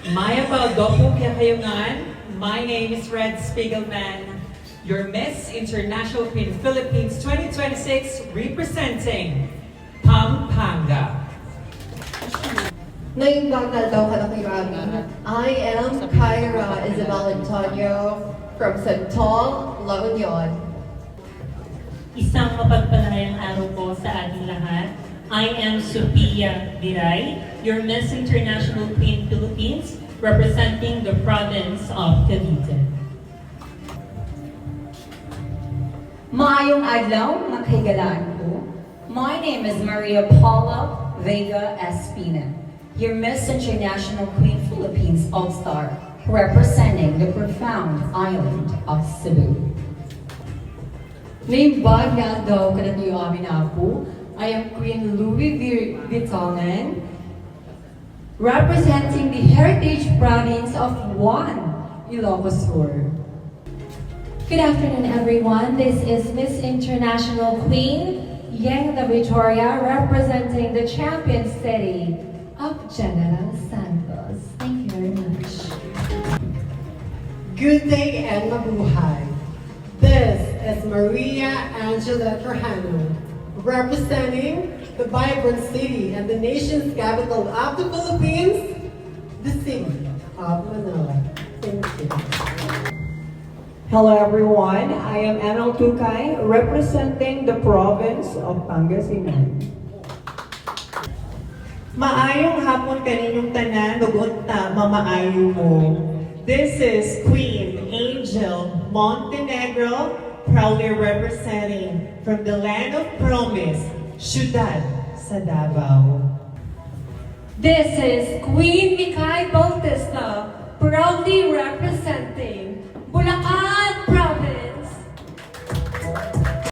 Maya Baldoco Kayungan. My name is Red Spiegelman, your Miss International Queen Philippines 2026 representing Pampanga. Naimbakal daw ka na kay Rami. I am Kyra Isabel Antonio from Santol, La Union. Isang mapagpalayang araw po sa ating lahat. I am Sophia Diray, your Miss International Queen Philippines, representing the province of Cavite. Maayong adlaw, mga kaigalaan ko. My name is Maria Paula Vega Espina, your Miss International Queen Philippines All-Star, representing the profound island of Cebu. Naimbag nga daw ka na niyo amin ako. I am Queen Louis Vuitton, representing the heritage province of Juan, Ilocos Sur. Good afternoon, everyone. This is Miss International Queen Yang the Victoria, representing the champion city of General Santos. Thank you very much. Good day and mabuhay. This is Maria Angela Trujano, representing the vibrant city and the nation's capital of the Philippines, the city of Manila. Thank you. Hello everyone, I am Anal Tukay, representing the province of Pangasinan. Maayong hapon kaninyong tanan, nugunta, mamaayo mo. This is Queen Angel Montenegro, proudly representing from the land of promise, Ciudad sa Davao. This is Queen